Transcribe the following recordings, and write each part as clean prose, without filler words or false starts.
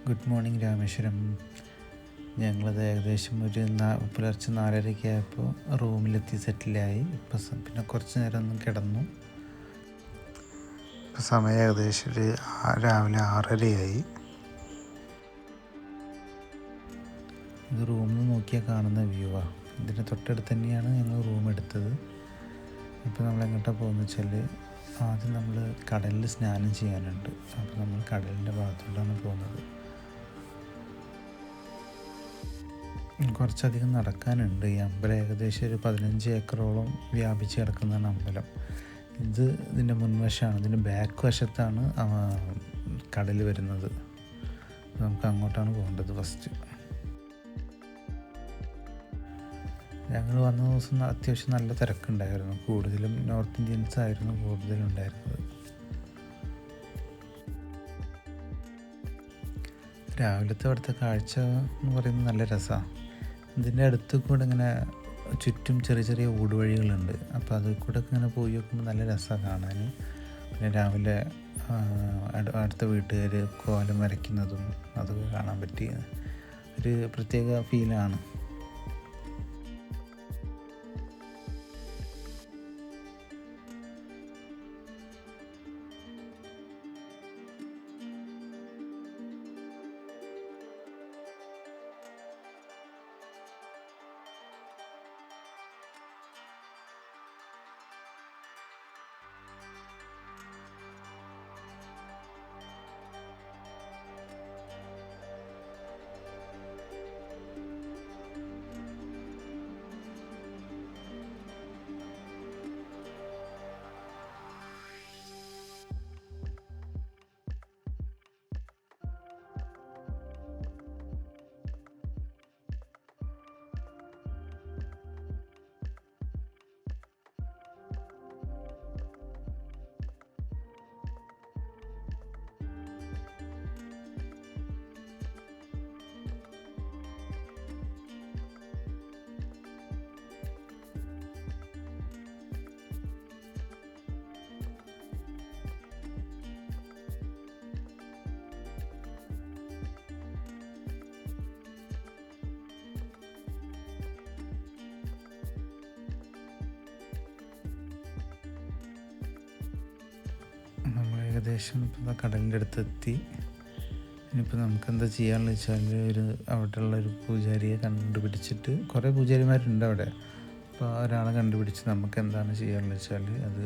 Good morning Rameswaram. ഞങ്ങളത് ഏകദേശം ഒരു പുലർച്ചെ 4:30 ആയപ്പോൾ റൂമിലെത്തി സെറ്റിലായി. പിന്നെ കുറച്ച് നേരം ഒന്ന് കിടന്നു. ഇപ്പോൾ സമയം ഏകദേശം രാവിലെ 6:30 ഇത് റൂമിൽ നിന്ന് നോക്കിയാൽ കാണുന്ന വ്യൂവാണ്. ഇതിൻ്റെ തൊട്ടടുത്ത് തന്നെയാണ് ഞങ്ങൾ റൂം എടുത്തത്. ഇപ്പോൾ നമ്മൾ എങ്ങോട്ടാണ് പോകുന്നത് വെച്ചാൽ, ആദ്യം നമ്മൾ കടലിൽ സ്നാനം ചെയ്യാനുണ്ട്. അപ്പോൾ നമ്മൾ കടലിൻ്റെ ഭാഗത്തോട്ടാണ് പോകുന്നത്. കുറച്ചധികം നടക്കാനുണ്ട്. ഈ അമ്പലം ഏകദേശം ഒരു 15 ഏക്കറോളം വ്യാപിച്ച് കിടക്കുന്നതാണ് അമ്പലം. ഇതിൻ്റെ മുൻവശമാണ്. ഇതിൻ്റെ ബാക്ക് വശത്താണ് കടൽ വരുന്നത്. നമുക്ക് അങ്ങോട്ടാണ് പോകേണ്ടത്. ഫസ്റ്റ് ഞങ്ങൾ വന്ന ദിവസം അത്യാവശ്യം നല്ല തിരക്കുണ്ടായിരുന്നു. കൂടുതലും നോർത്ത് ഇന്ത്യൻസ് ആയിരുന്നു കൂടുതലുണ്ടായിരുന്നത്. രാവിലത്തെ അവിടുത്തെ കാഴ്ച എന്ന് പറയുന്നത് നല്ല രസമാണ്. ഇതിൻ്റെ അടുത്ത് കൂടെ ഇങ്ങനെ ചുറ്റും ചെറിയ ചെറിയ ഊടുവഴികളുണ്ട്. അപ്പോൾ അതിൽ കൂടെ ഇങ്ങനെ പോയി നോക്കുമ്പോൾ നല്ല രസമാണ് കാണാൻ. പിന്നെ രാവിലെ അടുത്ത വീട്ടുകാർ കോലം വരയ്ക്കുന്നതും അതൊക്കെ കാണാൻ പറ്റിയ ഒരു പ്രത്യേക ഫീലാണ്. നമ്മൾ ഏകദേശം ഇപ്പോൾ കടലിൻ്റെ അടുത്തെത്തി. ഇനിയിപ്പോൾ നമുക്ക് എന്താ ചെയ്യാമെന്ന് വെച്ചാൽ, അവിടെയുള്ളൊരു പൂജാരിയെ കണ്ടുപിടിച്ചിട്ട്, കുറേ പൂജാരിമാരുണ്ട് അവിടെ. അപ്പോൾ ഒരാളെ കണ്ടുപിടിച്ച് നമുക്ക് എന്താണ് ചെയ്യാമെന്ന് വെച്ചാൽ അത്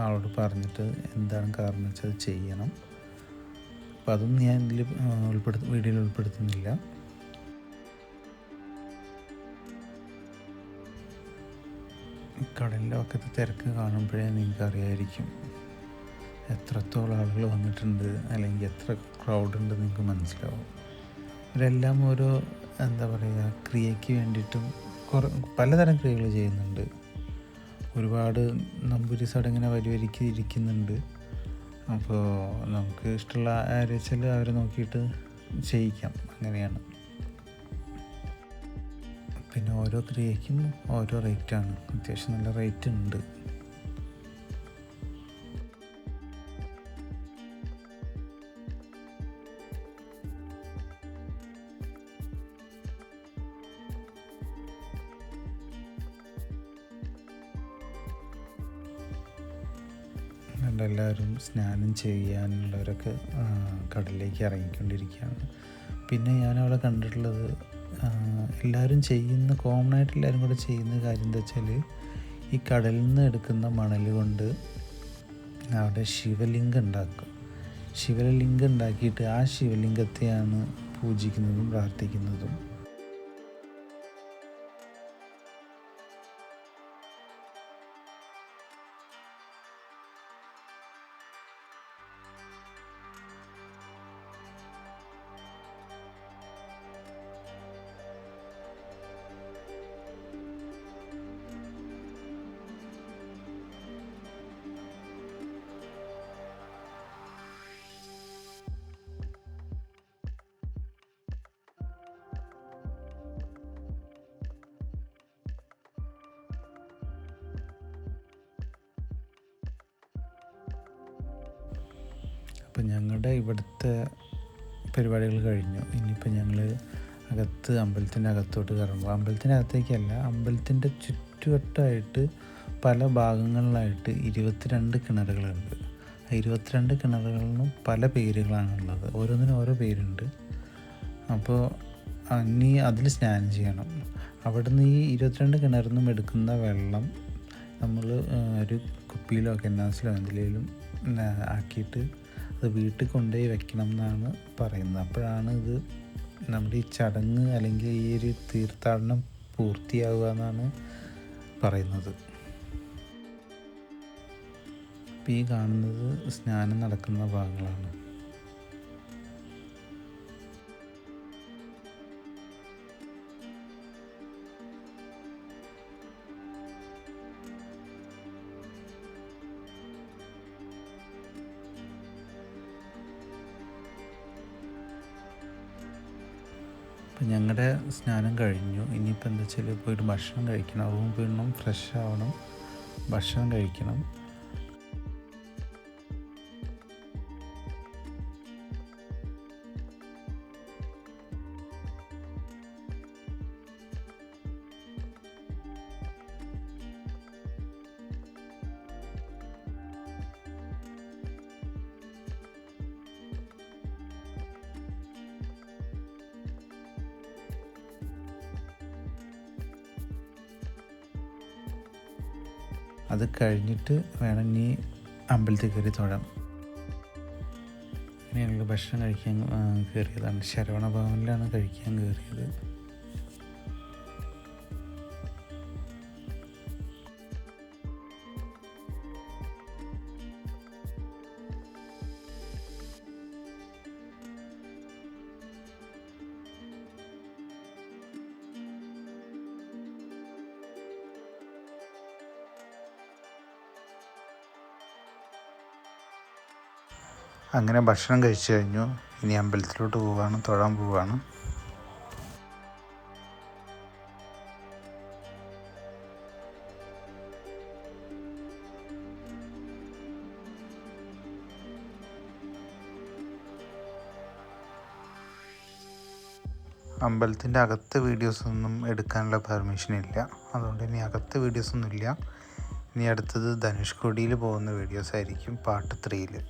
ആളോട് പറഞ്ഞിട്ട് എന്താണ് കാരണം വെച്ചാൽ അത് ചെയ്യണം. അപ്പോൾ അതൊന്നും ഞാൻ ഇതിൽ വീഡിയോയിൽ ഉൾപ്പെടുത്തുന്നില്ല. കടലിൻ്റെ പക്കത്തെ തിരക്ക് കാണുമ്പോഴേ നിങ്ങൾക്ക് അറിയായിരിക്കും എത്രത്തോളം ആളുകൾ വന്നിട്ടുണ്ട്, അല്ലെങ്കിൽ എത്ര ക്രൗഡ് ഉണ്ട് നിങ്ങൾക്ക് മനസ്സിലാവും. ഇവരെല്ലാം ഓരോ എന്താ പറയുക ക്രിയയ്ക്ക് വേണ്ടിയിട്ടും പലതരം ക്രിയകൾ ചെയ്യുന്നുണ്ട്. ഒരുപാട് നമ്പൂരിസ് അവിടെ ഇങ്ങനെ വരിവരിക്ക് ഇരിക്കുന്നുണ്ട്. അപ്പോൾ നമുക്ക് ഇഷ്ടമുള്ള ആരെന്ന് വെച്ചാൽ അവരെ നോക്കിയിട്ട് ചെയ്യിക്കാം. അങ്ങനെയാണ്. പിന്നെ ഓരോ ക്രിയയ്ക്കും ഓരോ റേറ്റാണ്. അത്യാവശ്യം നല്ല റേറ്റ് ഉണ്ട്. എല്ലാവരും സ്നാനം ചെയ്യാനുള്ളവരൊക്കെ കടലിലേക്ക് ഇറങ്ങിക്കൊണ്ടിരിക്കുകയാണ്. പിന്നെ ഞാനവിടെ കണ്ടിട്ടുള്ളത്, എല്ലാവരും ചെയ്യുന്ന കോമൺ ആയിട്ട് എല്ലാവരും കൂടെ ചെയ്യുന്ന കാര്യം എന്താ വെച്ചാൽ, ഈ കടലിൽ നിന്ന് എടുക്കുന്ന മണൽ കൊണ്ട് അവിടെ ശിവലിംഗം ഉണ്ടാക്കും. ശിവലിംഗം ഉണ്ടാക്കിയിട്ട് ആ ശിവലിംഗത്തെയാണ് പൂജിക്കുന്നതും പ്രാർത്ഥിക്കുന്നതും. അപ്പം ഞങ്ങളുടെ ഇവിടുത്തെ പരിപാടികൾ കഴിഞ്ഞു. ഇനിയിപ്പോൾ ഞങ്ങൾ അമ്പലത്തിൻ്റെ അകത്തോട്ട് കയറുമ്പോൾ, അമ്പലത്തിൻ്റെ അകത്തേക്കല്ല, അമ്പലത്തിൻ്റെ ചുറ്റുവട്ടമായിട്ട് പല ഭാഗങ്ങളിലായിട്ട് 22 കിണറുകളുണ്ട്. ആ 22 കിണറുകളിലും പല പേരുകളാണുള്ളത്, ഓരോന്നിനും ഓരോ പേരുണ്ട്. അപ്പോൾ ഇനി അതിൽ സ്നാനം ചെയ്യണം. അവിടുന്ന് ഈ 22 കിണറിൽ നിന്നും എടുക്കുന്ന വെള്ളം നമ്മൾ ഒരു കുപ്പിയിലോ കന്നാസിലോ എന്തിലേലും ആക്കിയിട്ട് അത് വീട്ടിൽ കൊണ്ടുപോയി വെക്കണം എന്നാണ് പറയുന്നത്. അപ്പോഴാണ് ഇത് നമ്മുടെ ഈ ചടങ്ങ് അല്ലെങ്കിൽ ഈ ഒരു തീർത്ഥാടനം പൂർത്തിയാവുക എന്നാണ് പറയുന്നത്. ഇപ്പോൾ ഈ കാണുന്നത് സ്നാനം നടക്കുന്ന ഭാഗങ്ങളാണ്. അപ്പം ഞങ്ങളുടെ സ്നാനം കഴിഞ്ഞു. ഇനിയിപ്പോൾ എന്താ വെച്ചാൽ പോയിട്ട് ഭക്ഷണം കഴിക്കണം, റൂം വീണം ഫ്രഷ് ആവണം, ഭക്ഷണം കഴിക്കണം. അത് കഴിഞ്ഞിട്ട് വേണം ഇനി അമ്പലത്തിൽ കയറി തൊഴാം. ഇനി ഞങ്ങൾ ഭക്ഷണം കഴിക്കാൻ കയറിയതാണ്. ശരവണ ഭവനിലാണ് കഴിക്കാൻ കയറിയത്. അങ്ങനെ ഭക്ഷണം കഴിച്ചു കഴിഞ്ഞു. ഇനി അമ്പലത്തിലോട്ട് പോവുകയാണ്, തൊഴാൻ പോവുകയാണ്. അമ്പലത്തിൻ്റെ അകത്ത് വീഡിയോസൊന്നും എടുക്കാനുള്ള പെർമിഷൻ ഇല്ല, അതുകൊണ്ട് ഇനി അകത്ത് വീഡിയോസൊന്നും ഇല്ല. ഇനി അടുത്തത് ധനുഷ്കോടിയിൽ പോകുന്ന വീഡിയോസ് ആയിരിക്കും, പാർട്ട് 3.